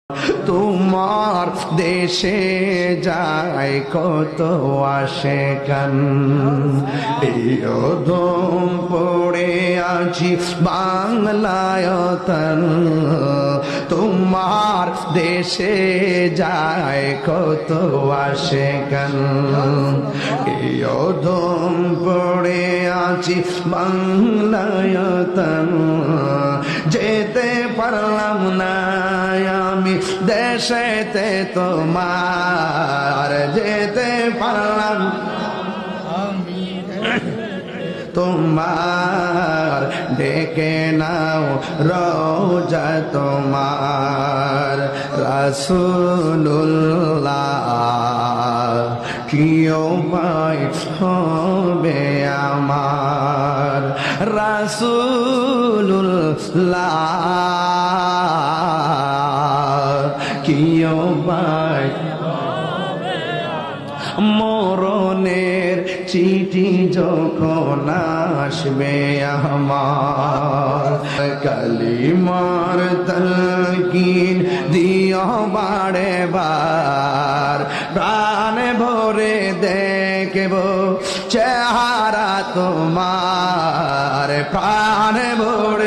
তোমার দেশে যায় কত আশেকান, দম পড়ে আছি বাংলায়তন। তোমার দেশে যায় কত আশেকান, দম পড়ে আছি বাংলায়তন। যেতে পারলাম না আমি দেশেতে তোমার, যেতে পারলাম তোমার, ডেকে নাও রওজা তোমার। রাসূলুল্লাহ কি উপায় হবে আমার, রাসূলুল্লাহ কি উপায়। মরণের চিঠি যখন আসবে আমার, কালিমার তালকিন দিও বারে বার। প্রাণ ভরে দেখব চেহারা তোমার, প্রাণ ভরে